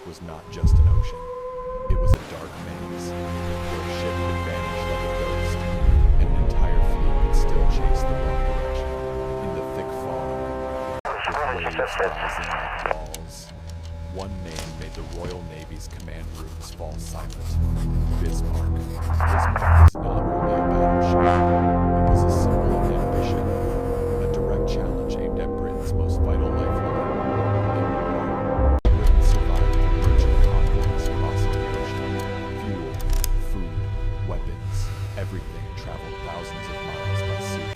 was not just an ocean. It was a dark maze, where a ship could vanish like a ghost, and an entire fleet could still chase the wrong direction. In the thick fog, with waves rising like walls, one name made the Royal Navy's command rooms fall silent. Bismarck. Bismarck was not only a battleship, it was a symbol of ambition, a direct challenge aimed at Britain's most vital lifeline. In war, Britain survived through merchant convoys crossing the ocean. Fuel, food, weapons, everything traveled thousands of miles by sea.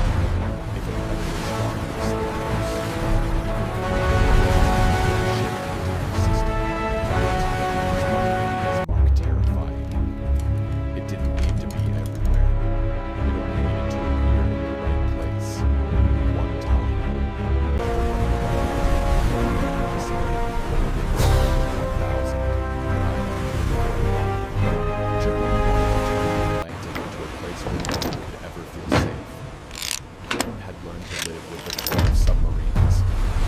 If a predator started to slip loose, even if the ship entire system, Bismarck terrified. It didn't need to be everywhere. It only needed to appear in the right place, one time. Germany wanted to turn the Atlantic into a place where no one could ever feel safe. Britain had learned to live with the threat of submarines,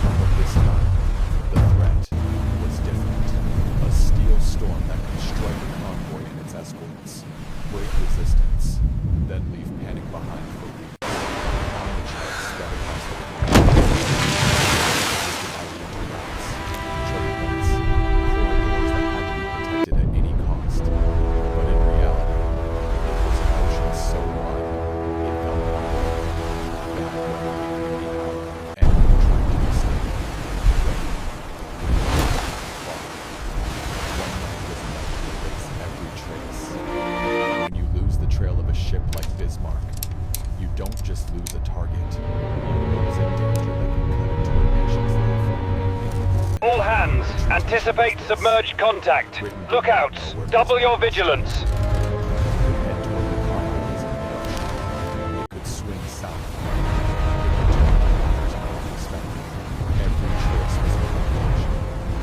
but this time, the threat was different. A steel storm that could strike a convoy and its escorts, break resistance, then leave panic behind for weeks. On the charts spread across the world, divided into routes, choke points, corridors that had to be protected at any cost. But in reality, it was an ocean so wide, it felt wide. Bad weather waiting in the hour, anyone trying to escape. Rain, fog. One land was enough to erase every trace. When you lose the trail of a ship like Bismarck, you don't just lose a target, you lose a danger that can cut into a nation's life. All hands, anticipate submerged contact. Lookouts, double your vigilance. It could head toward the convoys in mid-ocean. It could swing south. It could turn the waters on its perspective. Every choice was a calculation,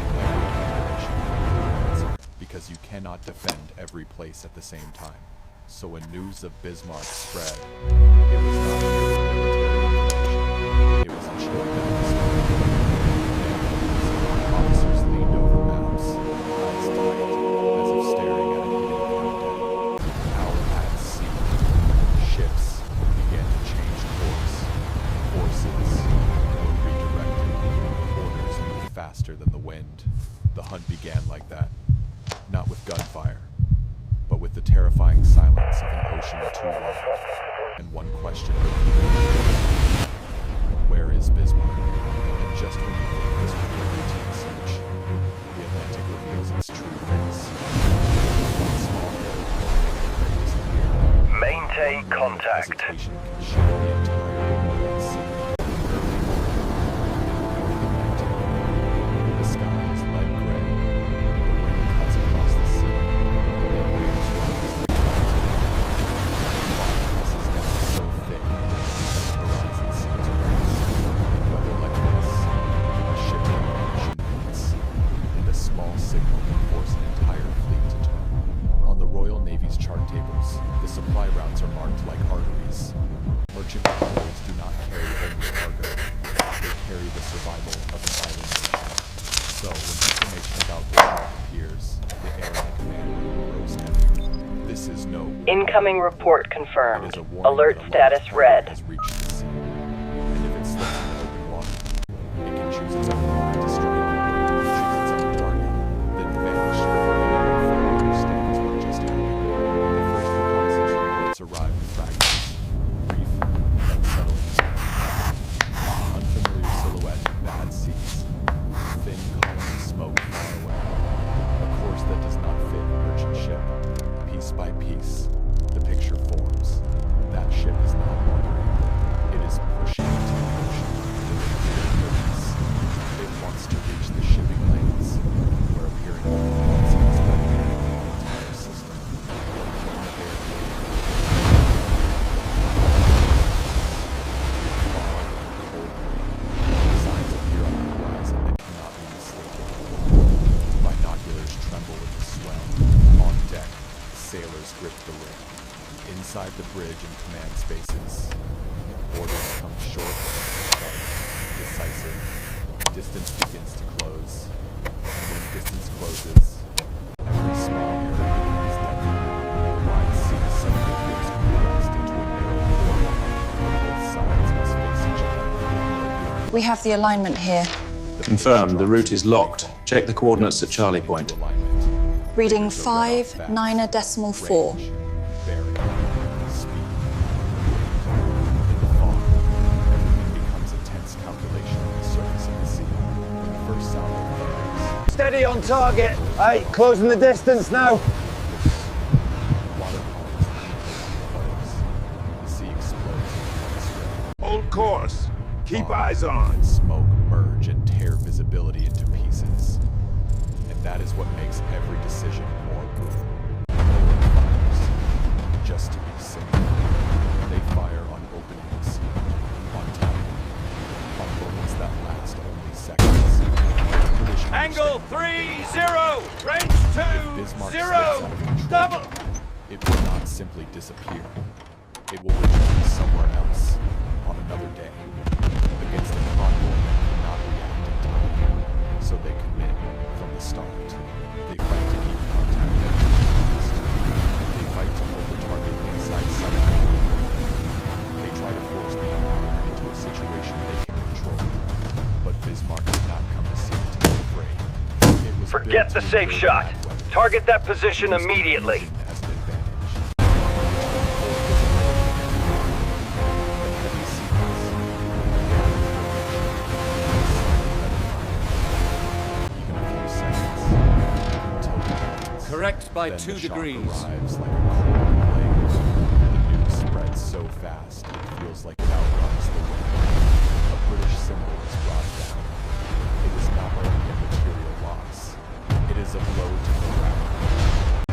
and every calculation had an answer, because you cannot defend every place at the same time. So when news of Bismarck spread, it was not mere military information. It was a chill that officers leaned over maps, eyes tight, as if staring at a hidden countdown. Out at sea, ships began to change course. Forces were redirected. Orders moved faster than the wind. The hunt began like that, not with gunfire, but with the terrifying silence of an ocean too long. And one question repeated: where is Bismarck? And just when you think this will be a routine search, the Atlantic reveals its true face. One small area disappeared. Maintain contact. Hesitation can shift the entire world at sea. Early morning, the sky is lead gray. The wind cuts across the sea. And waves rise. Fog presses down so thick that the horizon seems erased. Weather like this, a ship can vanish in minutes, and a small signal can force an entire fleet to turn. On the Royal Navy's chart tables, the supply routes are marked like arteries. Merchant convoys do not carry only cargo, they carry the survival of an island nation. So, when information about Bismarck appears, the air in the command room grows heavy. This is no war. Incoming report It confirmed. is a warning Alert that a status large red. has reached the sea. And if it slips in the open water, it can choose its own route to strike, choose its own target, then vanish before anyone fully understands what just happened. The first reconnaissance reports arrive in fragments, brief, unsettling. Unfamiliar silhouette in bad seas, thin column of smoke far away. A course that does not fit a merchant ship. Piece by piece, the picture forms. That ship is not wandering. It is pushing into the ocean with a clear purpose. It wants to reach the shipping lanes, where appearing once is threatening the entire system. Signs appear on the horizon that cannot be mistaken. Binoculars tremble with the swell. On deck, sailors grip the ring. Inside the bridge and command spaces, orders come short, sharp, decisive. Distance begins to close. And when distance closes, every small area becomes deadly. The wide sea suddenly feels compressed into a narrow corridor where both sides must face each other. We have the alignment here. Confirmed, the route is locked. Check the coordinates at Charlie Point. Reading 5.9.4. Bearing, speed, in the fog, everything becomes a tense calculation on the surface of the sea. When the first sound of Steady on target. Hey, closing the distance now. water columns, the sea explodes in spray. Hold course. Keep Fog eyes on. and smoke merge and tear visibility into pieces. And that is what makes every decision more brutal. No one fires just to be safe. They fire on openings, on timing, on moments that last only seconds. British Angle understand 3-0! Range if Bismarck 2-0! slips out of control, Double! it will not simply disappear. It will return somewhere else on another day against a convoy that cannot react in time. So they commit from the start. They fight to keep contact at distance. They fight to hold the target inside sight. They try to force the Empire into a situation they can control. But Bismarck did not come to see it to be afraid. It was Forget built the to safe endure shot. bad weather. Target that position It was immediately. using as an advantage. Correct by Then 2 the shock degrees. arrives like a cruel blaze. The news spreads so fast it feels like it outruns the wind. A British symbol is brought down. It is not only a material loss, it is a blow to morale,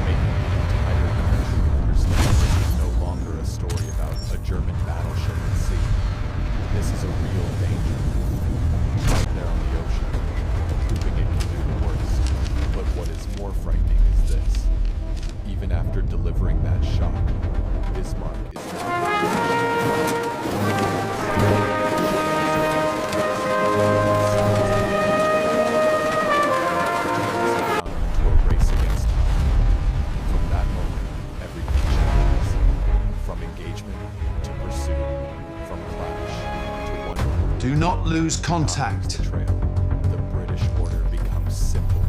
making the entire country understand this is no longer a story about a German battleship at sea. This is a real danger. Out there on the ocean, proving it can do the worst. But what is more frightening is this. Even after delivering that shock, Bismarck is not into a race against time. From that moment, everything changes. From engagement to pursuit, from clash to wonder. Do not lose The contact. trail, the British order becomes simple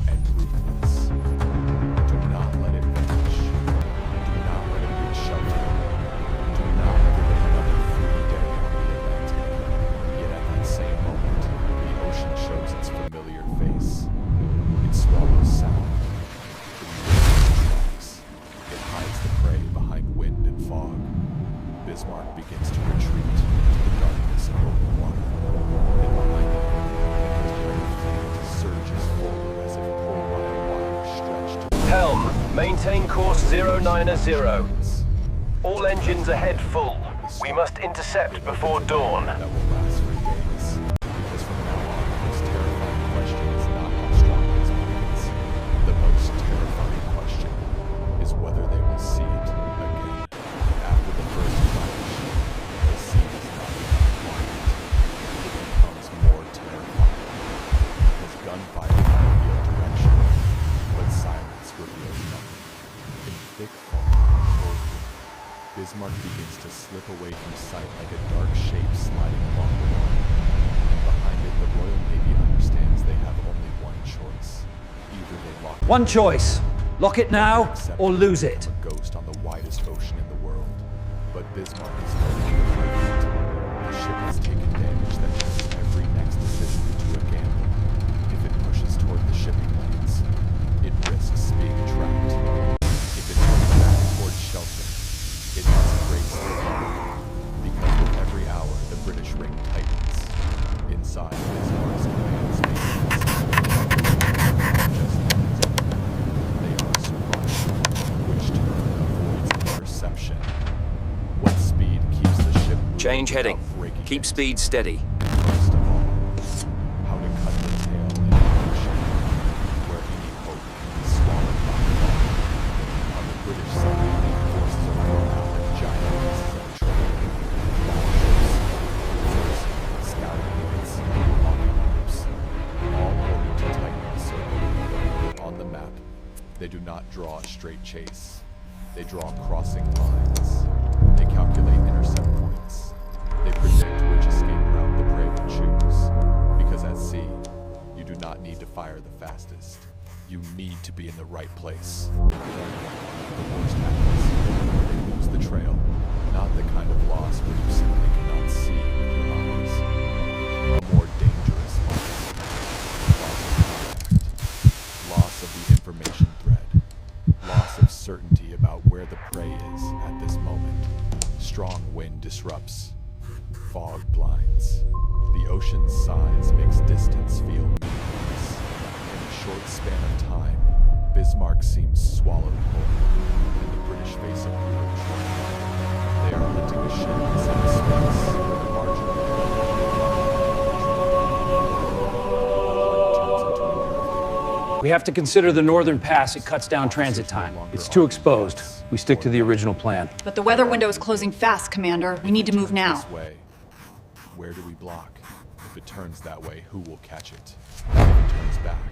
and ruthless. Do not let it vanish. Do not let it reach shelter. Do not give it another free day on the Atlantic. Yet at that same moment, the ocean shows its familiar face. It swallows sound. It moves tracks. It hides the prey behind wind and fog. Bismarck begins to retreat into the darkness of open water. And behind him, his brave fleet surges forward as if pulled by a wire stretched to Helm, maintain course 090. its All engines ahead full. We must intercept before dawn. that will last for days. Because from now on, the most terrifying question is not how strong Bismarck is. The most terrifying question is whether they will see it again. After the first flash, the sea does not become quiet. It becomes more terrifying. Because gunfire can reveal direction, but silence reveals nothing. In thick fog and cold wind, Bismarck begins to slip away from sight like a dark shape sliding along the water. And behind it, the Royal Navy understands they have only one choice. Either they lock One choice. Lock it now accept or lose it. a ghost on the widest ocean in the world. But Bismarck is no longer frightened. The ship has taken damage that turns every next decision into a gamble. If it pushes toward the shipping lanes, it risks being trapped. If it turns back toward shelter, it must race to land. Because with every hour, the British ring tightens. Inside Bismarck's command space, just lines of they are surprised, which turn avoids interception. What speed keeps the ship moving Change heading. without breaking Keep it? speed steady. First of all, how to cut the tail in the ocean, where any hope is swallowed by fog. On the British side, forces are thrown out like giant pieces of trade. Battleships, cruisers, scouting units, hawking groups, all ordered to tighten the circle. They do not draw a straight chase. They draw crossing lines. They calculate intercept points. They predict which escape route the prey will choose. Because at sea, you do not need to fire the fastest. You need to be in the right place. The worst happens. They lose the trail. Not the kind of loss where you simply cannot see with your eyes. A more dangerous loss. Loss of contact. Loss of the information thread. Loss of certainty about where the prey is at this moment. Strong wind disrupts. Fog blinds. The ocean's size makes distance feel meaningless. In a short span of time, Bismarck seems swallowed whole, and the British face a brutal triumph. They are hunting a ship inside space, the margin of the We have to consider the northern pass. It cuts down transit time. It's too exposed. We stick to the original plan. But the weather window is closing fast, Commander. We need to move now. This way. Where do we block? If it turns that way, who will catch it? If it turns back,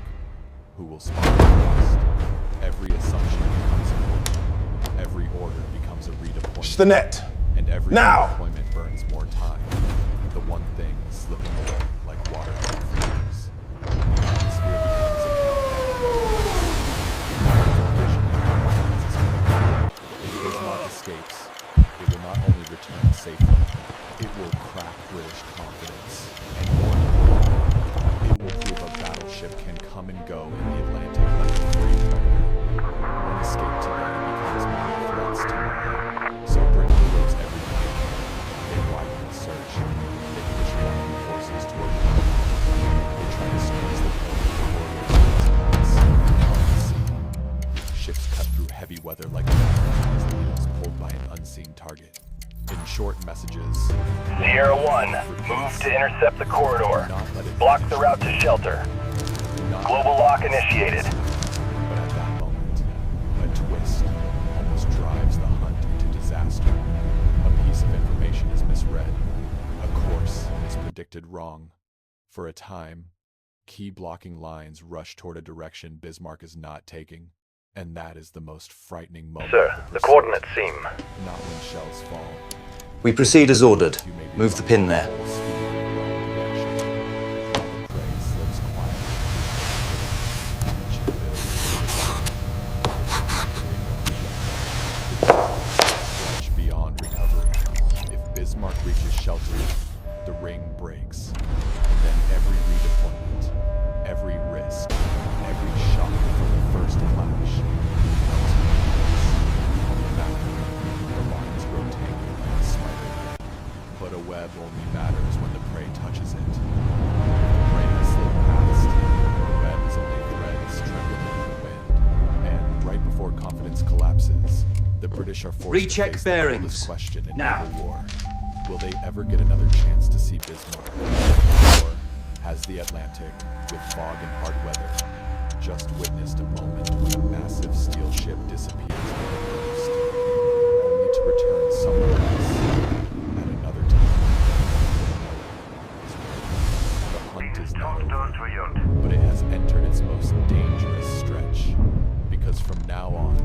who will spot it first? Every assumption becomes important. Every order becomes a redeployment. It's the net. And every Now! redeployment burns more time. The one thing slipping away like water from flames. The atmosphere becomes a countdown. If Bismarck escapes, it will not only return safely, it will crack British confidence. And more importantly, it will prove a battleship can come and go in the Atlantic like a free predator. One escape today becomes many threats tomorrow. So Britain goes everything they can. They widen the search. They push American forces toward the home. They try to squeeze the port before it reaches the sea. Ships cut through heavy weather like as needles pulled by an unseen target. In short messages, Sierra 1, move to intercept the corridor. Block the route to shelter. Global lock initiated. But at that moment, a twist almost drives the hunt into disaster. A piece of information is misread. A course is predicted wrong. For a time, key blocking lines rush toward a direction Bismarck is not taking. And that is the most frightening moment. Sir, of the pursuit. coordinates seem... Not when shells fall. We proceed as ordered. Move the pin there. Beyond recovery. If Bismarck reaches shelter, the ring breaks. And then every redeployment, every risk, every shock from the first clash becomes meaningless. On the map, the lines grow tangled like a spider. But a web only matters when the prey touches it. The prey has slipped past. The web is only threads trembling in the wind. And right before confidence collapses, the British are forced Recheck to face bearings. the oldest question in Now. naval war. Will they ever get another chance to see Bismarck? Or has the Atlantic, with fog and hard weather, just witnessed a moment when a massive steel ship disappears in the coast, only to return somewhere else at another time? The hunt is not over, but it has entered its most dangerous stretch. Because from now on,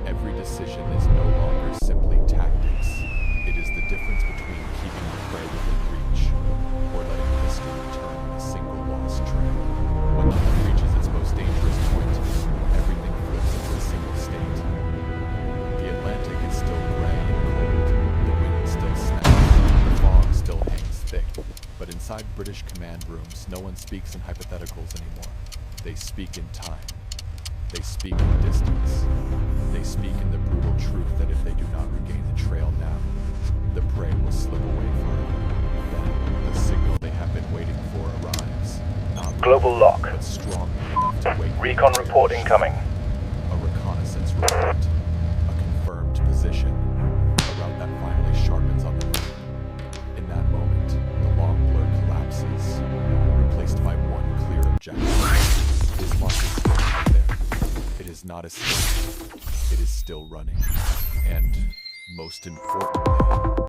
every decision is no longer simply tactics. It is the difference between keeping the prey within reach or letting history turn on a single lost trail. When the hunt reaches its most dangerous point, everything flips into a single state. The Atlantic is still gray and cold, the wind still snaps, the fog still hangs thick. But inside British command rooms, no one speaks in hypotheticals anymore. They speak in time. They speak in distance. They speak in the brutal truth that if they do not regain the trail now, the prey will slip away forever. Then the signal they have been waiting for arrives. Not Global loud, lock. but strong enough to wake Recon the report prey. incoming. A reconnaissance report. A confirmed position. A route that finally sharpens on the map. In that moment, the long blur collapses, replaced by one clear objective. Bismarck is still out there. It is not escaped. It is still running. And, most importantly,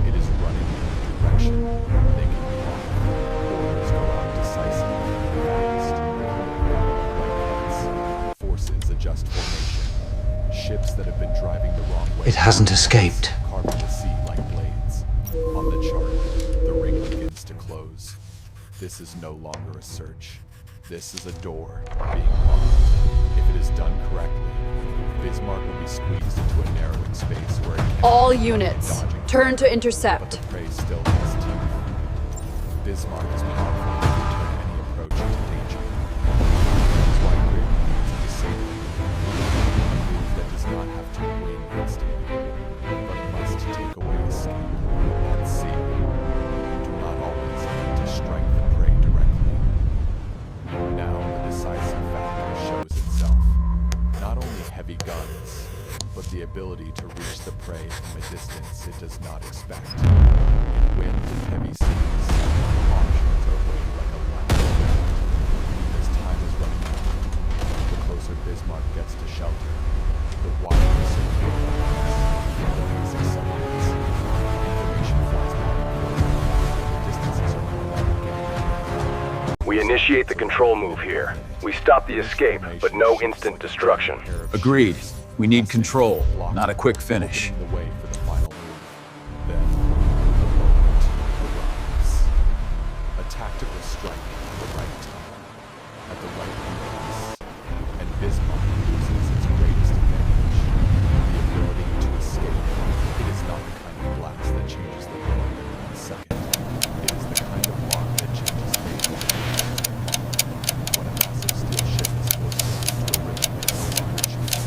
it is running in a direction they can follow. Orders go out decisively, fast, like cuts. Forces adjust hasn't escaped. Carving the sea like blades. On the chart, the ring begins to close. This is no longer a search. This is a door being locked. If it is done correctly, Bismarck will be squeezed into a narrowing space where it can't All units, dodging turn to but intercept. the prey still has teeth. Bismarck is powerful enough to turn any approach into danger. That is why Grid needs a disabling. A move that does not have to win instantly, but must take away escape at sea. You do not always need to strike the prey directly. Now the decisive factor shows itself. Not only heavy guns, but the ability to reach the prey from a distance it does not expect. In wind and heavy seas, options are weighed like a ladder. As time is running out, the closer Bismarck gets to shelter, the wider the circle becomes. The pace accelerates. Information flies back and forth. The distances are no longer gained. We initiate the control move here. We stop the escape, but no instant destruction. Agreed. We need control, not a quick finish. Opening the way for the final move. Then, the moment arrives. A tactical strike at the right time, at the right place, and Bismarck uses its greatest advantage, the ability to escape. It is not the kind of blast that changes the world in 1 second. It is the kind of mark that changes fate. When a massive steel ship is forced into a river it no longer chooses,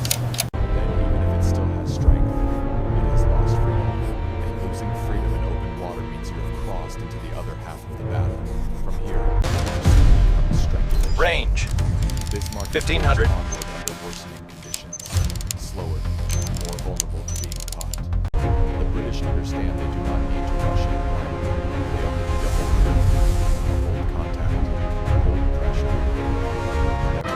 then even if it still has strength, it has lost freedom. And losing freedom in open water means you have crossed into the other half of the battle. From here, becomes strangulation. Range. Bismarck 1500. onward under worsening conditions, slower, more vulnerable to being caught. The British understand they do not need to rush in. They only need to hold the rhythm, hold contact, hold pressure. Never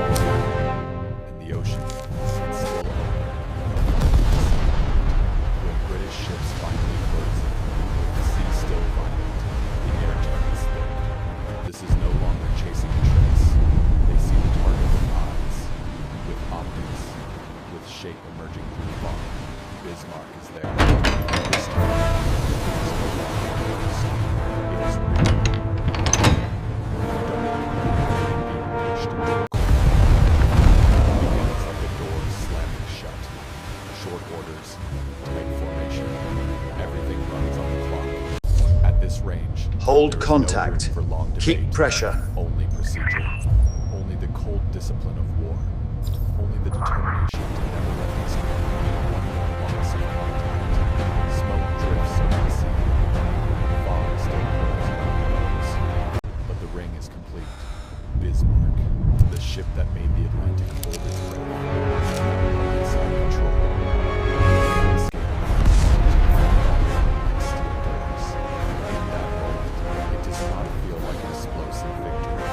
and the ocean is still open. When British ships finally close in, the sea still violent, the air turns thick. This is no longer chasing a trace. They see the target with eyes, with optics, with shape emerging through fog. Bismarck is there. This time, it is no longer a ghost. It is real. You don't even remember being pushed into a corner. It begins like a door slamming shut. Short orders, tight formation. Everything runs on the clock. At this range, Hold there is contact. no room for long Keep debate. pressure. Only procedure. Only the cold discipline of war. Only the determination to never let this be one more loss of contact. Smoke drifts over the sea. Fog still curls around the nose. But the ring is complete. Bismarck, the ship that made the Atlantic hold its breath, is now inside control. Escape like steel doors. In that moment, it does not feel like an explosive victory.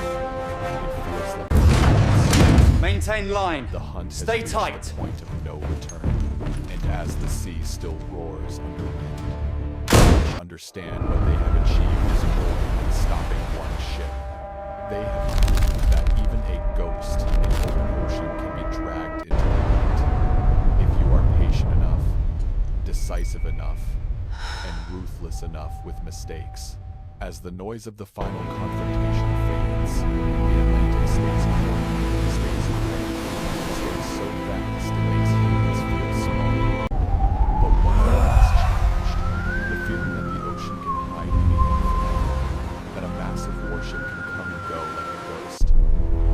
It feels like a Maintain line. the hunt has Stay reached tight. the point of no return. And as the sea still roars under wind, the British understand what they have achieved is more than stopping one ship. They have proved that even a ghost in open ocean can be dragged into the night. If you are patient enough, decisive enough, and ruthless enough with mistakes. As the noise of the final confrontation fades, the Atlantic stays cold, stays gray, stays so fast it makes humans feel small. But one thing has changed. The feeling that the ocean can hide anything forever, that a massive warship can come and go like a ghost,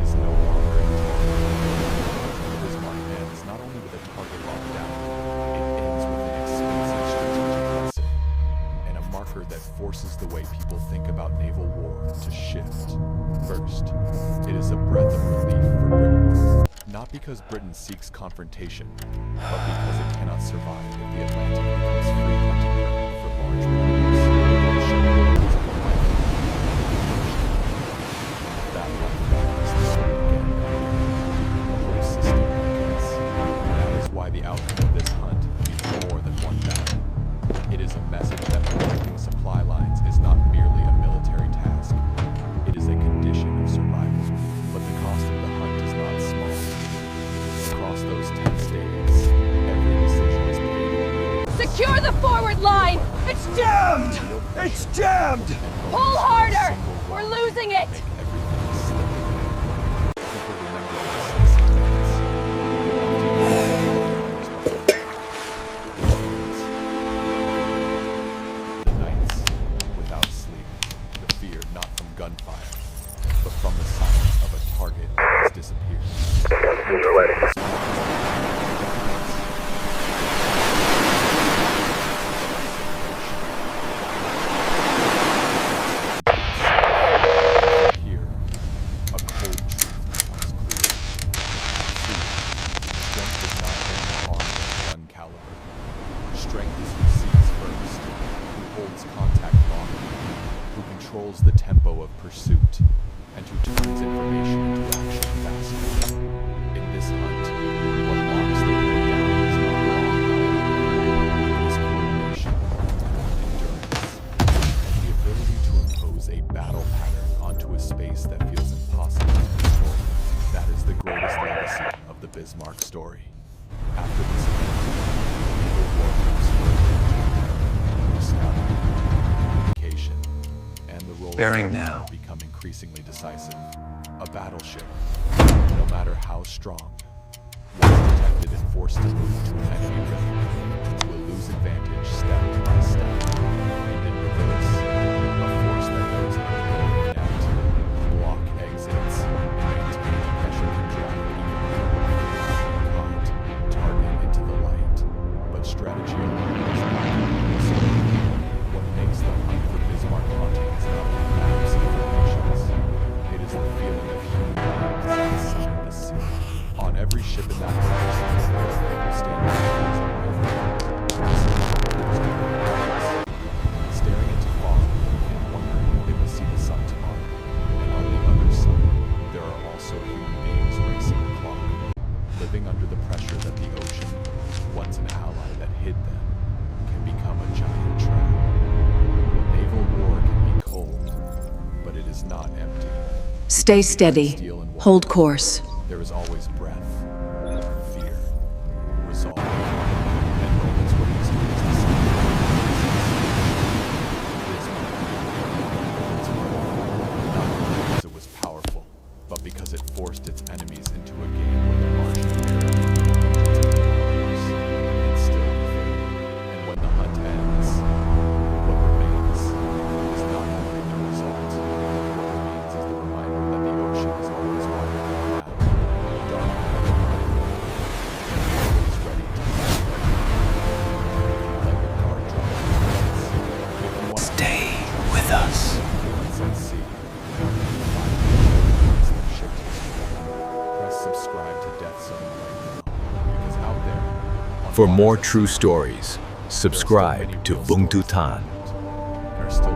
is no longer intact. Bismarck ends not only with a target locked down, it ends with an expensive strategic lesson, and a marker that forces the way people think about naval war to shift. First, it is a breath of relief for Britain. Not because Britain seeks confrontation, but because it cannot survive if the Atlantic becomes free hunting ground for large warriors. The ship is a lifeline. That lifeline is the start again. The whole system weakens. That is why the outcome of this hunt means more than one battle. It is a message that protecting supply lines is not merely a military task. It is a condition of survival. But the cost of the jammed! It's jammed! Pull harder! We're losing it! The nights without sleep, the fear not from gunfire, but from the silence of a target that has disappeared. Here, a cold truth becomes clear. See, strength is not only armed with gun caliber. Strength is who sees first, who holds contact longer, who controls the tempo of pursuit, and who turns information into action faster. In this hunt, what locks the prey down is not raw power. It is coordination, endurance, and the ability to impose a battle pattern onto a space that feels impossible to control. That is the greatest legacy of the Bismarck story. After this event, evil warriors were scouting, communication, and the role Bearing of now. become increasingly decisive. A battleship, no matter how strong, once detected and forced to move to an enemy rhythm, will lose advantage step by step. And in reverse, a force that knows how to go connect, block exits, and maintain pressure can drag even caught, target into the light. But strategy alone is not enough. What makes the hunt for Bismarck haunting is not only maps and formations. It is the feeling of human beings inside the sea. On every ship in that direction, there are people standing staring into fog and wondering if they will see the sun tomorrow. And on the other side, there are also human beings racing the clock, living under the pressure that the ocean, once an ally that hid them, can become a giant trap. Naval war can be cold, but it is not empty. Stay steady. Hold course. There is always breath, fear, resolve, and moments where history is decided. Not because it was powerful, but because it forced its enemies into a game where the margin of error and still failed. And when the hunt ends, what remains is not only the result. What remains is the reminder that the ocean is always wider than a map, darker than a map, and always ready to fight. Like a guard drawn to the fence. If you want Stay with us. what's at sea, press subscribe to Death Zone right now. Because out there, on For more Wartime, true stories, subscribe to Bung Tu Tan. and are still